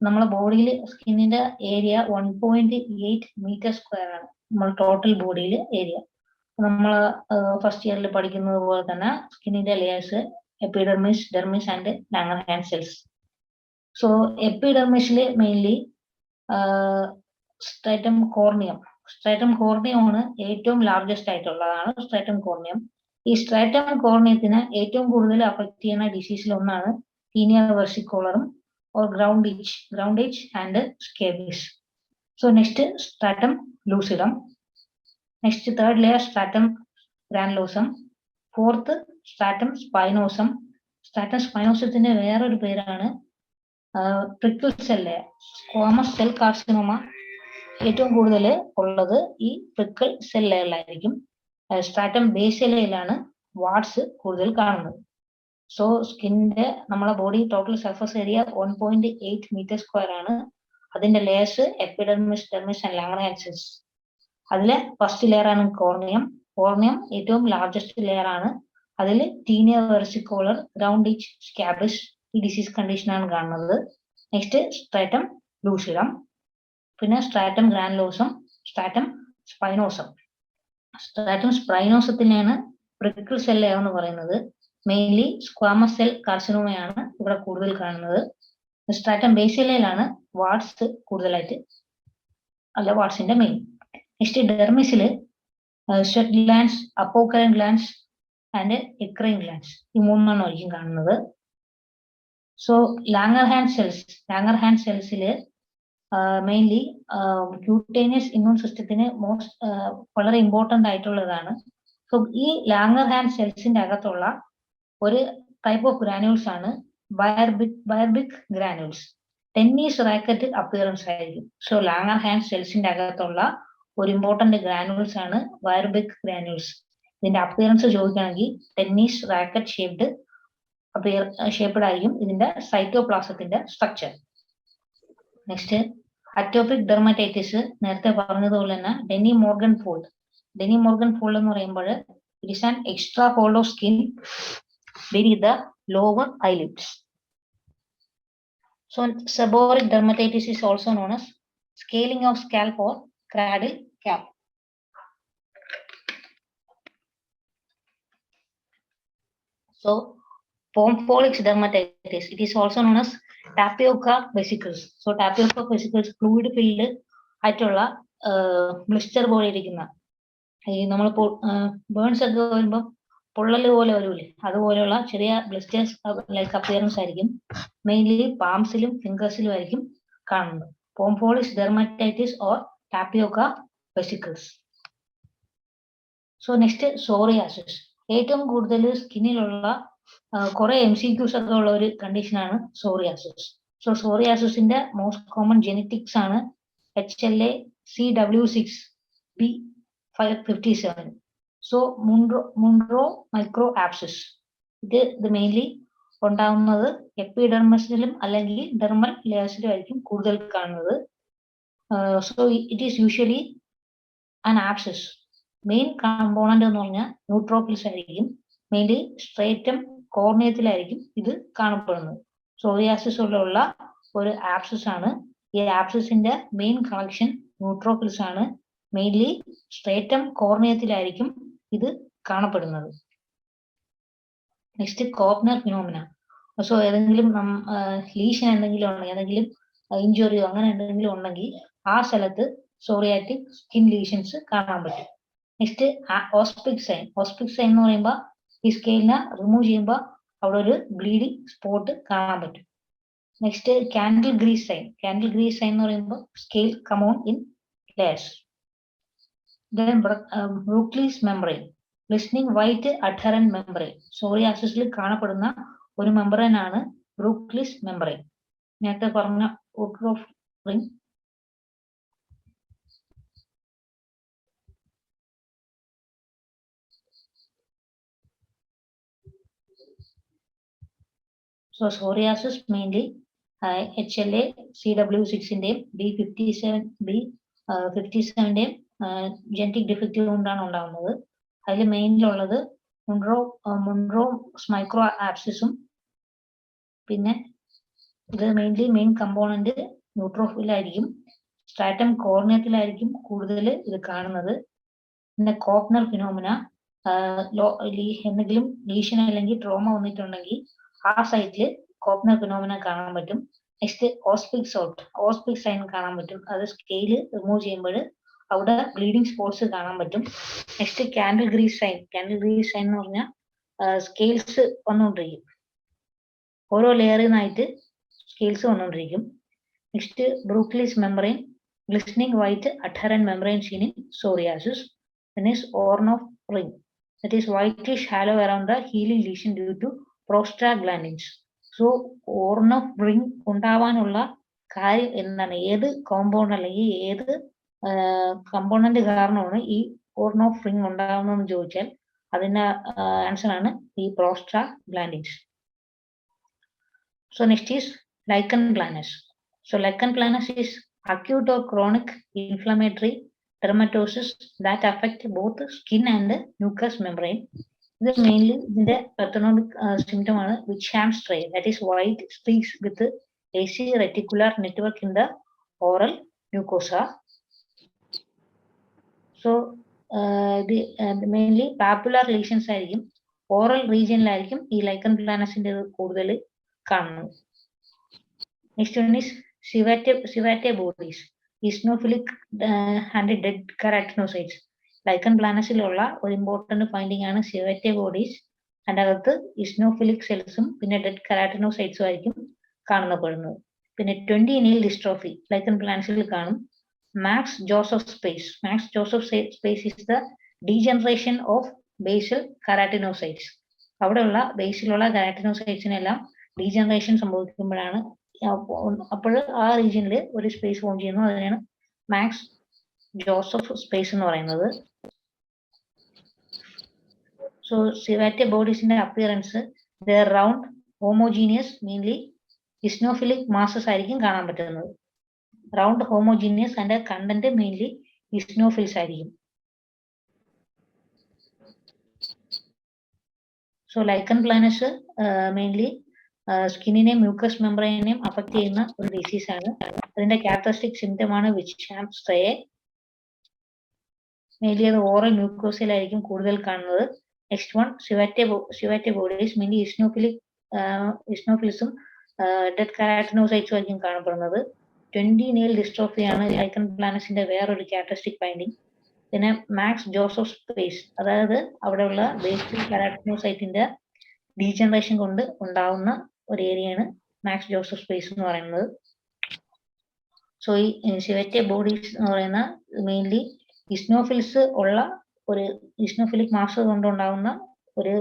നമ്മളെ ബോഡിയിൽ സ്കിന്നിന്റെ ഏരിയ 1.8 മീറ്റർ സ്ക്വയർ ആണ് നമ്മൾ ടോട്ടൽ ബോഡിയിൽ ഏരിയ. നമ്മൾ ഫസ്റ്റ് ഇയറിൽ പഠിക്കുന്നത് പോലെ തന്നെ സ്കിന്നിന്റെ layers epidermis, dermis and Langerhans cells. So എപ്പിഡെർമിസിൽ മെയിൻലി സ്ട്രൈറ്റം കോർണിയം. സ്ട്രൈറ്റം കോർണിയമാണ് ഏറ്റവും ലാർജസ്റ്റ് ആയിട്ടുള്ളതാണ് സ്ട്രൈറ്റം കോർണിയം. ഈ സ്ട്രൈറ്റം കോർണിയത്തിന് ഏറ്റവും കൂടുതൽ അഫക്ട് ചെയ്യുന്ന ഡിസീസിൽ ഒന്നാണ് ടീനിയ വെർസിക്കോളറും or ground itch and scabies. So next stratum lucidum. Next third layer stratum granulosum. Fourth stratum spinosum. Stratum സ്പൈനോസത്തിന്റെ വേറൊരു പേരാണ് prickle cell layer. Squamous cell carcinoma ഏറ്റവും കൂടുതൽ ഉള്ളത് ഈ പ്രിക്കിൾ സെൽ ലെയറിലായിരിക്കും. സ്ട്രാറ്റം ബേസിലയിലാണ് വാർഡ്സ് കൂടുതൽ കാണുന്നത്. സോ സ്കിന്നിന്റെ നമ്മളെ body total surface area 1.8 metre square ആണ്. അതിന്റെ layers epidermis, dermis and Langerhans cells. അതിലെ ഫസ്റ്റ് ലെയർ ആണ് കോർണിയം. കോർണിയം ഏറ്റവും ലാർജസ്റ്റ് ലെയർ ആണ്. അതിൽ ടീനിയ വെർസിക്കോളർ, ഗ്രൗണ്ടേജ്, സ്കാബിസ് ഈ ഡിസീസ് കണ്ടീഷനാണ് കാണുന്നത്. നെക്സ്റ്റ് സ്ട്രാറ്റം ലൂസിഡം, പിന്നെ stratum granulosum, stratum spinosum. Stratum സ്പൈനോസത്തിനെയാണ് പ്രിക്കിൾ സെൽ ലെയർ എന്ന് പറയുന്നത്. മെയിൻലി സ്ക്വാമസ് സെൽ കാർസിനോമയാണ് ഇവിടെ കൂടുതൽ കാണുന്നത്. സ്ട്രാറ്റം ബേസിലയിലാണ് വാർഡ്സ് കൂടുതലായിട്ട്, അല്ല വാർഡ്സിന്റെ മെയിൻ. നെക്സ്റ്റ് ഡെർമിസിൽ sweat glands, apocrine glands and eccrine glands ഈ മൂന്നെണ്ണമായിരിക്കും കാണുന്നത്. സോ ലാംഗർഹാൻസ് സെൽസിൽ മെയിൻലി ക്യൂട്ടേനിയസ് ഇമ്മ്യൂൺ സിസ്റ്റത്തിന് വളരെ ഇമ്പോർട്ടന്റ് ആയിട്ടുള്ളതാണ്. സോ ഈ ലാംഗർഹാൻസ് സെൽസിന്റെ അകത്തുള്ള ഒരു ടൈപ്പ് ഓഫ് ഗ്രാനുൾസ് ആണ് ബയർബിക് ഗ്രാനുൾസ്. ടെന്നീസ് റാക്കറ്റ് അപ്പിയറൻസ് ആയിരിക്കും. സോ ലാംഗർഹാൻസ് സെൽസിന്റെ അകത്തുള്ള ഒരു ഇമ്പോർട്ടന്റ് ഗ്രാനുൾസ് ആണ് ബയർബിക് ഗ്രാനുൾസ്. ഇതിന്റെ അപ്പിയറൻസ് ചോദിക്കുകയാണെങ്കിൽ ടെന്നീസ് റാക്കറ്റ് ഷേപ്ഡ് ആയിരിക്കും ഇതിന്റെ സൈറ്റോപ്ലാസത്തിന്റെ സ്ട്രക്ചർ. Next atopic dermatitis. നേരത്തെ പറഞ്ഞതുപോലെ തന്നെ ഡെനി മോർഗൻ ഫോൾഡ് എന്ന് പറയുമ്പോൾ it is an extra fold of skin beneath the lower eyelids. So seborrheic dermatitis is also known as scaling of scalp or cradle cap. So Pompolix dermatitis, it is also known as tapioca vesicles. So tapioca vesicles fluid filled ആയിട്ടുള്ള ബ്ലിസ്റ്റർ പോലെ ഇരിക്കുന്ന, ഈ നമ്മളിപ്പോൾ ബേൺസ് ഒക്കെ വരുമ്പോൾ പൊള്ളല് പോലെ വരൂലേ, അതുപോലെയുള്ള ചെറിയ ബ്ലിസ്റ്റേഴ്സ് ലൈക്ക് അപ്പിയറൻസ് ആയിരിക്കും. മെയിൻലി പാംസിലും ഫിംഗേഴ്സിലും ആയിരിക്കും കാണുന്നത്. Pompholyx dermatitis or tapioca vesicles. So next psoriasis. ഏറ്റവും കൂടുതൽ സ്കിന്നിലുള്ള കുറെ MCQs ഒക്കെ ഉള്ള ഒരു കണ്ടീഷനാണ് സോറിയാസിസ്. സോ സോറിയാസിന്റെ മോസ്റ്റ് കോമൺ ജെനറ്റിക്സ് ആണ് HLA-C W6B557. So Munro micro abscess. ഇത് മെയിൻലി ഉണ്ടാകുന്നത് എപ്പിഡെർമസിലും അല്ലെങ്കിൽ ഡെർമൽ ലെയേഴ്സിലും ആയിരിക്കും കൂടുതൽ കാണുന്നത്. So it is usually an abscess. Main component എന്ന് പറഞ്ഞാൽ ന്യൂട്രോഫിൽസ് ആയിരിക്കും. മെയിൻലി സ്ട്രേറ്റം കോർണിയത്തിലായിരിക്കും ഇത് കാണപ്പെടുന്നത്. സോറിയാസിസിലുള്ള ഒരു ആപ്സിസ് ആണ്. ഈ ആപ്സിസിന്റെ മെയിൻ കളക്ഷൻ ന്യൂട്രോഫിൽസ് ആണ്. മെയിൻലി സ്ട്രേറ്റം കോർണിയത്തിലായിരിക്കും ഇത് കാണപ്പെടുന്നത്. Next Koebner phenomena. സോ ഏതെങ്കിലും ലീഷൻ എന്തെങ്കിലും ഉണ്ടെങ്കിൽ, ഏതെങ്കിലും ഇഞ്ചുറിയോ അങ്ങനെ എന്തെങ്കിലും ഉണ്ടെങ്കിൽ ആ സ്ഥലത്ത് സോറിയാറ്റിക് സ്കിൻ ലീഷൻസ് കാണാൻ പറ്റും. Next Auspitz sign. Auspitz sign എന്ന് പറയുമ്പോൾ ഈ സ്കെയിലിനെ റിമൂവ് ചെയ്യുമ്പോൾ അവിടെ ഒരു ബ്ലീഡിങ് സ്പോട്ട് കാണാൻ പറ്റും. Next candle grease sign. Candle grease sign എന്ന് പറയുമ്പോൾ scale come on in layers. Then Bulkley's membrane. Glistening white adherent membrane. സോറിയാസിസിൽ കാണപ്പെടുന്ന ഒരു മെംബ്രെയിൻ ആണ് ബ്രൂക്ലീസ് മെംബ്രെയിൻ. നേരത്തെ പറഞ്ഞ outer of ring. So psoriasis mainly HLA CW6-ന്റെയും B57-ന്റെയും ജനറ്റിക് ഡിഫക്റ്റീവ് കൊണ്ടാണ് ഉണ്ടാകുന്നത്. അതിൽ മെയിനിലുള്ളത് മുൺറോ മൈക്രോ ആപ്സിസും, പിന്നെ ഇത് മെയിൻ കമ്പോണന്റ് ന്യൂട്രോഫിലായിരിക്കും. സ്ട്രാറ്റം കോർണിയത്തിലായിരിക്കും കൂടുതൽ ഇത് കാണുന്നത്. പിന്നെ കോപ്നർ ഫിനോമിന, എന്തെങ്കിലും ലീഷൻ അല്ലെങ്കിൽ ട്രോമ വന്നിട്ടുണ്ടെങ്കിൽ ആ സൈറ്റിൽ കോപ്നർ ഫിനോമിന കാണാൻ പറ്റും. നെക്സ്റ്റ് ഓസ്പിക് സൈൻ കാണാൻ പറ്റും. അത് സ്കെയിൽ റിമൂവ് ചെയ്യുമ്പോൾ അവിടെ ബ്ലീഡിങ് സ്പോട്സ് കാണാൻ പറ്റും. Next candle grease sign. Candle grease sign എന്ന് പറഞ്ഞാൽ സ്കെയിൽസ് വന്നുകൊണ്ടിരിക്കും, ഓരോ ലെയറിൽ നിന്നായിട്ട് സ്കെയിൽസ് വന്നുകൊണ്ടിരിക്കും. Next Bulkley's membrane, glistening white adherent membrane seen in psoriasis. Then is Ornoff ring, that is whitish halo around the healing lesion due to prostaglandins. So Ornoff ring ഉണ്ടാവാനുള്ള കാര്യം എന്താണ്, ഏത് കോമ്പൗണ്ട് അല്ലെങ്കിൽ ഏത് കമ്പോണന്റ് കാരണമാണ് ഈ Ornoff ring ഉണ്ടാകുന്നതെന്ന് ചോദിച്ചാൽ അതിന്റെ ആൻസർ ആണ് ഈ prostaglandins. So next is lichen planus. So lichen planus is acute or chronic inflammatory dermatosis that affect both skin and mucous membrane. This mainly the pathognomic symptom ആണ് Wickham striae, that is white streaks with AC reticular network in the oral mucosa. So mainly papular lesions ആയിരിക്കും, oral region-ലായിരിക്കും ഈ lichen planus-ന്റെ കൂടുതൽ കാണുന്നത്. Next one is Civatae bodies, eosinophilic and dead keratinocytes. Lichen planus-ലുള്ള ഒരു ഇമ്പോർട്ടന്റ് ഫൈൻഡിങ് ആണ് Civatae bodies. അതിൻ്റെ അകത്ത് eosinophilic cells-ഉം പിന്നെ ഡെഡ് കെരാറ്റിനോസൈറ്റ്സും ആയിരിക്കും കാണപ്പെടുന്നത്. പിന്നെ 20 nail dystrophy lichen planus-ൽ കാണും. Max Joseph space. Max Joseph space is the degeneration of basal keratinocytes. അവിടെയുള്ള ബേസിലുള്ള കെരാറ്റിനോസൈറ്റ്സിനെല്ലാം ഡീജനറേഷൻ സംഭവിക്കുമ്പോഴാണ് അപ്പോൾ ആ റീജിയനിൽ ഒരു സ്പേസ് ഫോം ചെയ്യുന്നു. അതിനാണ് മാക്സ് ജോസഫ് സ്പേസ് എന്ന് പറയുന്നത്. സോ Civatae ബോഡീസിന്റെ appearance round homogeneous, mainly eosinophilic masses ആയിരിക്കും കാണാൻ പറ്റുന്നത്. റൗണ്ട് ഹോമോജീനിയസ്, അതിന്റെ കണ്ടന്റ് മെയിൻലി ഇസ്നോഫിൽസ് ആയിരിക്കും. സോ ലൈക്കൻ പ്ലാനസ് മെയിൻലി സ്കിന്നിനെയും മ്യൂക്കസ് മെംബ്രെയിനെയും അഫക്ട് ചെയ്യുന്ന ഒരു ഡിസീസ് ആണ്. അതിന്റെ ക്യാരക്ടറിസ്റ്റിക് സിംറ്റം ആണ് Wickham striae. മെയിൻലി അത് ഓറൽ മ്യൂക്കോസിലായിരിക്കും കൂടുതൽ കാണുന്നത്. Next one Civatae bodies, mainly ഇസ്നോഫിൽസും ഡെഡ് കെരാറ്റിനോസൈറ്റ്സും ആയിരിക്കും കാണപ്പെടുന്നത്. 20 nail dystrophy ആണ് ലൈക്കൻ പ്ലാനസിന്റെ വേറൊരു ക്യാരക്ടറിസ്റ്റിക് ഫൈൻഡിങ്. പിന്നെ മാക്സ് ജോസഫ് സ്പേസ്, അതായത് അവിടെയുള്ള ബേസിൽ കെരാറ്റിനോസൈറ്റിന്റെ ഡീജനറേഷൻ കൊണ്ട് ഉണ്ടാവുന്ന ഒരു ഏരിയയാണ് മാക്സ് ജോസഫ് സ്പേസ് എന്ന് പറയുന്നത്. സോ ഈ Civatae ബോഡീസ് എന്ന് പറയുന്ന മെയിൻലി ഇസ്നോഫിൽസ് ഉള്ള ഒരു ഇസ്നോഫിലിക് മാസ് കൊണ്ടുണ്ടാവുന്ന ഒരു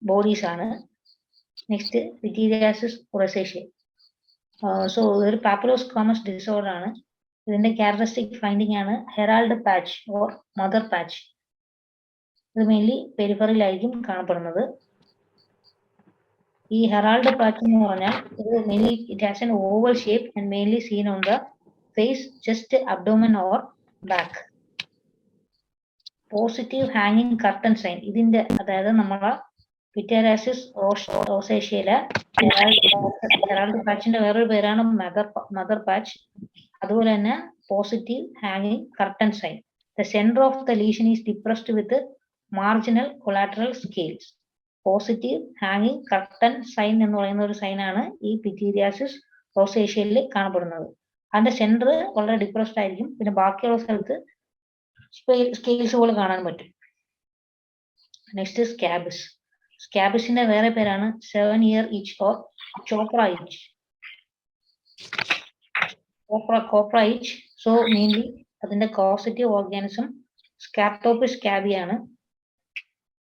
ബോഡീസ് ആണ്. Next pityriasis റൊസേഷ്യ. സോ ഒരു പാപ്പുലോസ്കോമസ് ഡിസോർഡർ ആണ്. ഇതിന്റെ ക്യാരക്ടറിസ്റ്റിക് ഫൈൻഡിങ് ആണ് herald patch or mother patch. ഇത് മെയിൻലി പെരിഫറിലായിരിക്കും കാണപ്പെടുന്നത്. ഈ ഹെറാൾഡ് പാച്ച് എന്ന് പറഞ്ഞാൽ ഇത് mainly it has an oval shape and mainly seen on the face, chest, abdomen or back. Positive ഹാങ്ങിങ് കർട്ടൻ സൈൻ, ഇതിന്റെ അതായത് നമ്മളെ പിറ്റേരാസിസ് റോസേഷ്യയിലെ ഹെറാൾഡ് പാച്ചിന്റെ വേറൊരു പേരാണ് മദർ പാച്ച്. അതുപോലെ തന്നെ പോസിറ്റീവ് ഹാങ്ങിങ് curtain sign. The centre of the lesion is depressed with marginal collateral scales. Positive ഹാങ്ങിങ് കർട്ടൻ സൈൻ എന്ന് പറയുന്ന ഒരു സൈനാണ് ഈ പിറ്റീരിയാസിസ് റോസേഷ്യയിൽ കാണപ്പെടുന്നത്. അതിന്റെ സെന്റർ വളരെ ഡിപ്രസ്ഡ് ആയിരിക്കും. പിന്നെ ബാക്കിയുള്ള സ്ഥലത്ത് സ്കെയിൽസ് പോലെ കാണാൻ പറ്റും. Next scabies. സ്കാബിസിന്റെ വേറെ പേരാണ് 7 year itch or Chopra itch. Copra itch. So mainly അതിന്റെ കോസറ്റീവ് ഓർഗാനിസം സ്കാപ്റ്റോപ്പിസ് സ്കാബിയാണ്.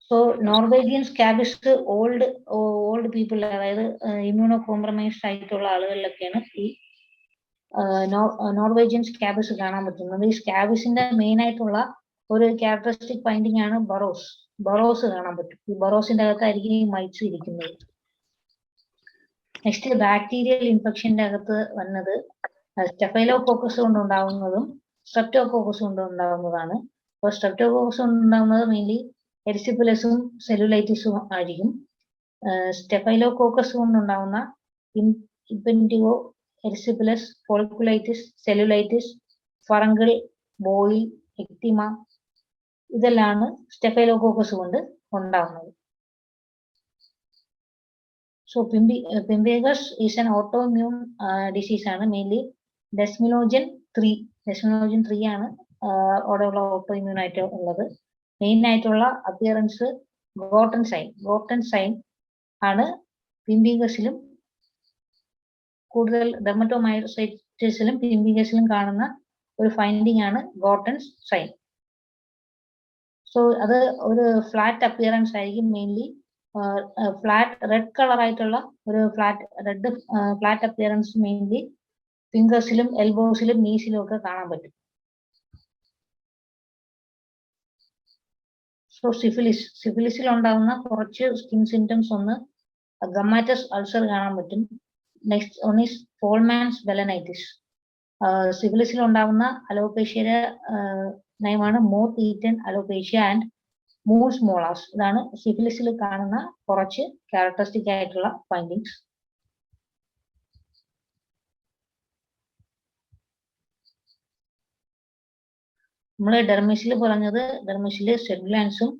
So Norwegian scabies old people, അതായത് ഇമ്മ്യൂണോ കോംപ്രമൈസ്ഡ് ആയിട്ടുള്ള ആളുകളിലൊക്കെയാണ് ഈ നോർവേജിയൻ സ്കാബിസ് കാണാൻ പറ്റുന്നത്. ഈ സ്കാബിസിന്റെ മെയിൻ ആയിട്ടുള്ള ഒരു ക്യാരക്ടറിസ്റ്റിക് ഫൈൻഡിങ് ആണ് ബറോസ് കാണാൻ പറ്റും. ഈ ബറോസിന്റെ അകത്തായിരിക്കും ഈ മൈറ്റ്സ് ഇരിക്കുന്നത്. നെക്സ്റ്റ് ബാക്ടീരിയൽ ഇൻഫെക്ഷന്റെ അകത്ത് വന്നത് സ്റ്റെഫൈലോകോക്കസ് കൊണ്ടുണ്ടാവുന്നതും സ്ട്രെപ്റ്റോകോക്കസ് കൊണ്ടുണ്ടാവുന്നതാണ്. അപ്പോൾ സ്ട്രെപ്റ്റോകോക്കസ് കൊണ്ടുണ്ടാവുന്നത് മെയിൻലി എരിസിപ്പിലസും സെല്ലുലൈറ്റിസും ആയിരിക്കും. സ്റ്റെഫൈലോകോക്കസ് കൊണ്ടുണ്ടാവുന്ന impetigo, erysipelas, folliculitis, cellulitis, furuncle, boil, ecthyma, ഇതെല്ലാം സ്റ്റെഫൈലോകോക്കസ് കൊണ്ട് ഉണ്ടാവുന്നത്. So pemphigus is an autoimmune disease ആണ്. മെയിൻലി ഡെസ്മിനോജൻ 3 ആണ് അവിടെയുള്ള ഓട്ടോഇമ്യൂൺ ആയിട്ട് ഉള്ളത്. മെയിൻ ആയിട്ടുള്ള അപ്പിയറൻസ് ഗോട്ടൻ സൈൻ ആണ്. പിംബിഗസിലും കൂടുതൽ ഡെർമറ്റോമൈസൈറ്റിസിലും പിംബിഗസിലും കാണുന്ന ഒരു ഫൈൻഡിങ് ആണ് ഗോട്ടൻ സൈൻ. സോ അത് ഒരു ഫ്ലാറ്റ് അപ്പിയറൻസ് ആയിരിക്കും. മെയിൻലി ഫ്ലാറ്റ് റെഡ് കളർ ആയിട്ടുള്ള ഒരു ഫ്ലാറ്റ് അപ്പിയറൻസ് മെയിൻലി ഫിംഗേഴ്സിലും എൽബോസിലും നീസിലും ഒക്കെ കാണാൻ പറ്റും. സോ സിഫിലിസിൽ ഉണ്ടാകുന്ന കുറച്ച് സ്കിൻ സിംറ്റംസ് ഒന്ന് ഗമാറ്റസ് അൾസർ കാണാൻ പറ്റും. Next one is Follmann's balanitis. സിഫിലിസിൽ ഉണ്ടാകുന്ന അലോപേഷ്യയുടെ നയമാണ് moth eaten alopecia and Moon's molars. ഇതാണ് സിഫിലിസിൽ കാണുന്ന കുറച്ച് ക്യാരക്ടറിസ്റ്റിക് ആയിട്ടുള്ള ഫൈൻഡിങ്സ്. നമ്മൾ ഡെർമിസിൽ പറഞ്ഞത്, ഡെർമിസിൽ സ്വെറ്റ് ഗ്ലാൻസും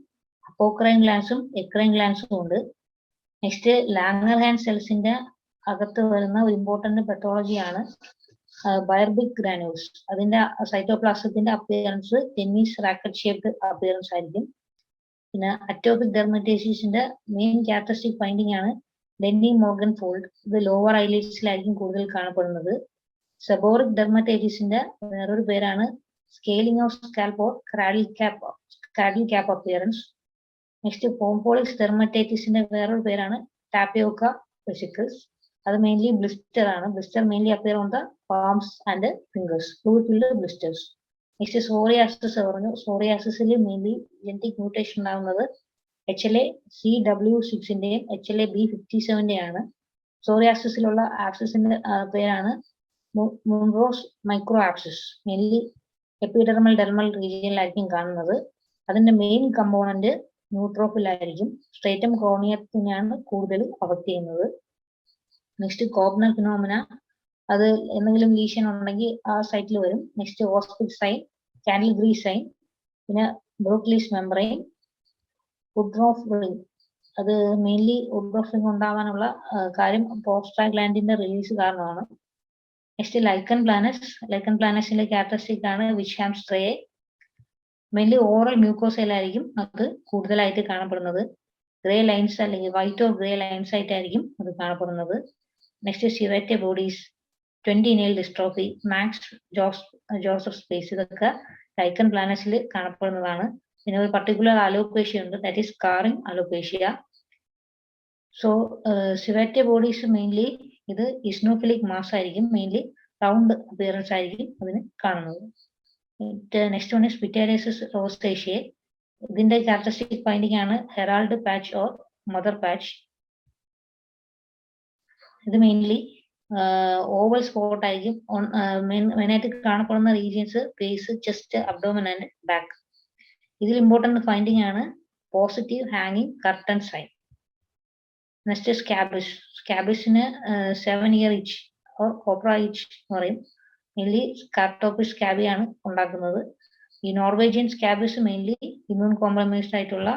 അപ്പോക്രൈൻ ഗ്ലാൻസും എക്രൈൻ ഗ്ലാൻസും ഉണ്ട്. നെക്സ്റ്റ് ലാംഗർഹാൻസ് സെൽസിന്റെ അകത്ത് വരുന്ന ഒരു ഇമ്പോർട്ടന്റ് പെത്തോളജിയാണ് ബയർബിക് ഗ്രാനുൾസ്. അതിന്റെ സൈറ്റോപ്ലാസത്തിന്റെ appearance tennis racket shaped appearance ആയിരിക്കും. പിന്നെ അറ്റോപിക് ഡെർമറ്റൈറ്റിസിന്റെ മെയിൻ ക്യാരക്ടറിസ്റ്റിക് ഫൈൻഡിങ് ആണ് ഡെന്നി മോർഗൻ ഫോൾഡ്. ഇത് ലോവർ ഐലിഡ്സിലായിരിക്കും കൂടുതൽ കാണപ്പെടുന്നത്. സെബോറിക് ഡെർമറ്റൈറ്റിസിന്റെ വേറൊരു പേരാണ് scaling of scalp or cradle cap appearance. Next pompholyx ഡെർമറ്റൈറ്റിസിന്റെ വേറൊരു പേരാണ് ടാപ്പിയോക്ക വെസിക്കിൾസ്. അത് മെയിൻലി ബ്ലിസ്റ്റർ ആണ്. Blister mainly appear on the palms and fingers, fluid filled blisters. Next psoriasis പറഞ്ഞു. സോറിയാസിസിൽ മെയിൻലി ജനറ്റിക് മ്യൂട്ടേഷൻ ഉണ്ടാകുന്നത് HLA-CW6ന്റെയും HLA-B57ന്റെയാണ്. സോറിയാസിസിലുള്ള ആക്സിസിന്റെ പേരാണ് Munro's micro abscess. Mainly epidermal dermal റീജിയനിലായിരിക്കും കാണുന്നത്. അതിന്റെ മെയിൻ കമ്പോണന്റ് ന്യൂട്രോഫിൽ ആയിരിക്കും. സ്ട്രേറ്റം കോർണിയത്തിനെയാണ് കൂടുതൽ അഫക്ട് ചെയ്യുന്നത്. നെക്സ്റ്റ് കോബ്നർ ഫിനോമിന, അത് എന്തെങ്കിലും ലീഷൻ ഉണ്ടെങ്കിൽ ആ സൈറ്റിൽ വരും. Next Auspitz sign, candle grease sign, പിന്നെ ബ്രൂക്ക്ലീസ് മെംബ്രെയിൻ, വുഡ്രോഫ് റിംഗ്. അത് മെയിൻലി വുഡ്രോഫ് റിംഗ് ഉണ്ടാവാനുള്ള കാര്യം പ്രോസ്റ്റാഗ്ലാൻഡിന്റെ റിലീസ് കാരണമാണ്. നെക്സ്റ്റ് ലൈക്കൻ പ്ലാനസിലെ ക്യാരക്ടറിസ്റ്റിക് ആണ് വിഷ്ഹാം സ്ട്രേ. മെയിൻലി ഓറൽ മ്യൂക്കോസയിലായിരിക്കും അത് കൂടുതലായിട്ട് കാണപ്പെടുന്നത്. ഗ്രേ ലൈൻസ് അല്ലെങ്കിൽ വൈറ്റ് ഓർ ഗ്രേ ലൈൻസ് ആയിട്ടായിരിക്കും അത് കാണപ്പെടുന്നത്. Next Civatte bodies, 20 nail dystrophy, Max Joseph space, ഇതൊക്കെ ലൈക്കൻ പ്ലാനസിൽ കാണപ്പെടുന്നതാണ്. പിന്നെ ഒരു പർട്ടിക്കുലർ അലോപേഷ്യ ഉണ്ട്, that is scarring alopecia. So സിറേറ്റെ bodies mainly ഇത് ഇസ്നോഫിലിക് മാസ് ആയിരിക്കും. മെയിൻലി റൗണ്ട് അപ്പിയറൻസ് ആയിരിക്കും അതിന് കാണുന്നത്. Next one is pityriasis rosea. ഇതിന്റെ ക്യാരക്ടറിസ്റ്റിക് ഫൈൻഡിങ് ആണ് herald patch or mother patch. ഇത് മെയിൻലി ഓവൽ സ്പോട്ട് ആയിരിക്കും. മെയിനായിട്ട് കാണപ്പെടുന്ന regions face, chest, abdomen and back. ഇതിൽ ഇമ്പോർട്ടന്റ് ഫൈൻഡിങ് ആണ് പോസിറ്റീവ് ഹാങ്ങിങ് കർട്ടൻ സൈൻ. Next scabies. സ്കാബിസിന് 7 year itch or copra itch എന്ന് പറയും. മെയിൻലി സ്കാർട്ടോപ്പിസ് സ്കാബിയാണ് ഉണ്ടാക്കുന്നത്. ഈ Norwegian scabies mainly immune compromised ആയിട്ടുള്ള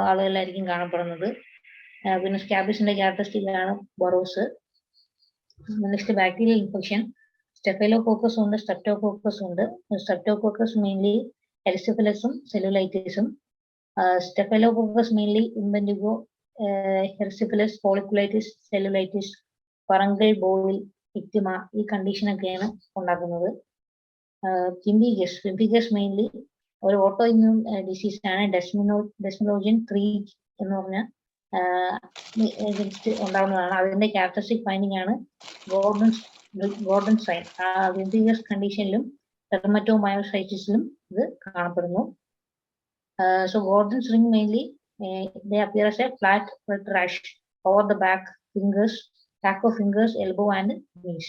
ആളുകളിലായിരിക്കും കാണപ്പെടുന്നത്. പിന്നെ സ്കാബിസിന്റെ ക്യാരക്ടറിസ്റ്റിക് ആണ് burrows. Next bacterial infection. Staphylococcus ഉണ്ട്, സ്ട്രെപ്റ്റോകോക്കസ് ഉണ്ട്. സ്ട്രെപ്റ്റോകോക്കസ് മെയിൻലി എറിസിഫിലസും സെല്ലുലൈറ്റിസും. Staphylococcus mainly impetigo, erysipelas, folliculitis, cellulitis, furuncle boil, ecthyma, ഈ കണ്ടീഷനൊക്കെയാണ് ഉണ്ടാക്കുന്നത്. ഫിംബിഗസ് മെയിൻലി ഒരു ഓട്ടോ ഇമ്മ്യൂൺ ഡിസീസ് ആണ്. ഡെസ്മിനോജൻ 3 എന്ന് പറഞ്ഞ ഉണ്ടാവുന്നതാണ്. അതിന്റെ ക്യാരക്ടറിസ്റ്റിക് ഫൈൻഡിങ് ആണ് ഗോർഡൻ സൈൻ. ഫിംബിഗസ് കണ്ടീഷനിലും ഡെർമറ്റോമയോസൈറ്റിസിലും ഇത് കാണപ്പെടുന്നു. So Gordon's ring mainly they appear as a flat red rash over the back of fingers, elbow and knees.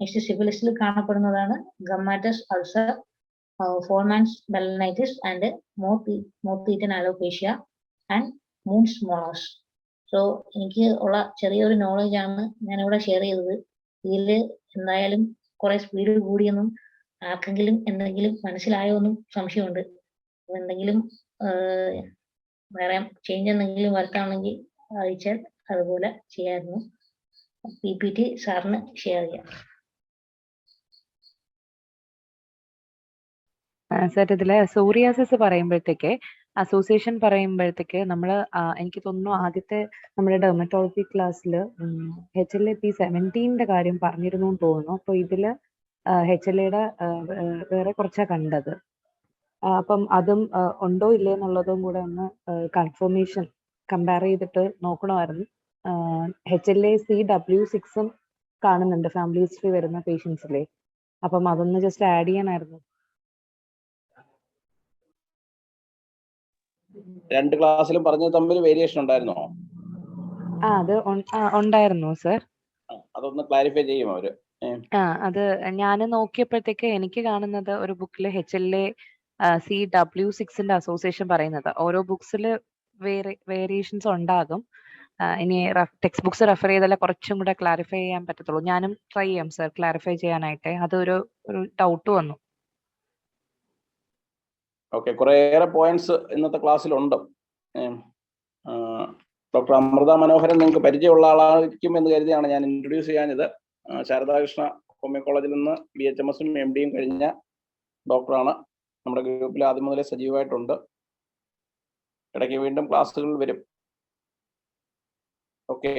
Next syphilisൽ കാണപ്പെടുന്നതാണ് gummatous ulcer, Follmann's balanitis and moth eaten alopecia and Moon's molars. So എനിക്ക് ഉള്ള ചെറിയൊരു നോളജ് ആണ് ഞാനിവിടെ ഷെയർ ചെയ്തത്. ഇതിൽ എന്തായാലും കുറെ സ്പീഡ് കൂടിയെന്നും ആർക്കെങ്കിലും എന്തെങ്കിലും മനസ്സിലായോ എന്നും സംശയമുണ്ട്. എന്തെങ്കിലും വേറെ ചേഞ്ച് എന്തെങ്കിലും വരുത്താണെങ്കിൽ അയച്ചാൽ അതുപോലെ ചെയ്യായിരുന്നു. PPT സാറിന് ഷെയർ ചെയ്യാം. സർ, ഇതില് സോറിയാസിസ് പറയുമ്പോഴത്തേക്ക് അസോസിയേഷൻ പറയുമ്പോഴത്തേക്ക് നമ്മൾ എനിക്ക് തോന്നുന്നു ആദ്യത്തെ നമ്മുടെ ഡെർമറ്റോളജി ക്ലാസ്സിൽ HLA-P17 കാര്യം പറഞ്ഞിരുന്നു എന്ന് തോന്നുന്നു. അപ്പോൾ ഇതില് HLA-യുടെ വേറെ കുറച്ചാ കണ്ടത്. അപ്പം അതും ഉണ്ടോ ഇല്ലേ എന്നുള്ളതും കൂടെ ഒന്ന് കൺഫർമേഷൻ കമ്പയർ ചെയ്തിട്ട് നോക്കണമായിരുന്നു. HLA-CW6 കാണുന്നുണ്ട് ഫാമിലി ഹിസ്റ്ററി വരുന്ന പേഷ്യൻസിലെ. അപ്പം അതൊന്ന് ജസ്റ്റ് ആഡ് ചെയ്യാനായിരുന്നു. രണ്ട് ക്ലാസ്സിലും പറഞ്ഞത് തമ്മിൽ വേരിയേഷൻ ഉണ്ടായിരുന്നോ? അത് ഉണ്ടായിരുന്നു സർ. അതൊന്ന് ക്ലാരിഫൈ ചെയ്യും അവര്. അത് ഞാൻ നോക്കിയപ്പോഴത്തേക്ക് എനിക്ക് കാണുന്നത് ഒരു ബുക്കിൽ HLA-CW6 അസോസിയേഷൻ പറയുന്നത്. ഓരോ ബുക്സിൽ വേരിയേഷൻസ് ഉണ്ടാകും. ഇനി ടെക്സ്റ്റ് ബുക്സ് റെഫർ ചെയ്താലേ കുറച്ചും കൂടെ ക്ലാരിഫൈ ചെയ്യാൻ പറ്റത്തുള്ളൂ. ഞാനും ട്രൈ ചെയ്യാം സർ ക്ലാരിഫൈ ചെയ്യാനായിട്ട്. അതൊരു ഡൗട്ട് വന്നു. ഓക്കെ, കുറേയേറെ പോയിന്റ്സ് ഇന്നത്തെ ക്ലാസ്സിലുണ്ട്. ഡോക്ടർ അമൃത മനോഹരൻ നിങ്ങൾക്ക് പരിചയമുള്ള ആളായിരിക്കും എന്ന് കരുതിയാണ് ഞാൻ ഇൻട്രൊഡ്യൂസ് ചെയ്യാനിത്. ശാരദാകൃഷ്ണ ഹോമിയോ കോളേജിൽ നിന്ന് BHMS-ഉം MD-യും കഴിഞ്ഞ ഡോക്ടറാണ്. നമ്മുടെ ഗ്രൂപ്പിൽ ആദ്യം മുതലേ സജീവമായിട്ടുണ്ട്. ഇടയ്ക്ക് വീണ്ടും ക്ലാസ്സുകൾ വരും. ഓക്കെ.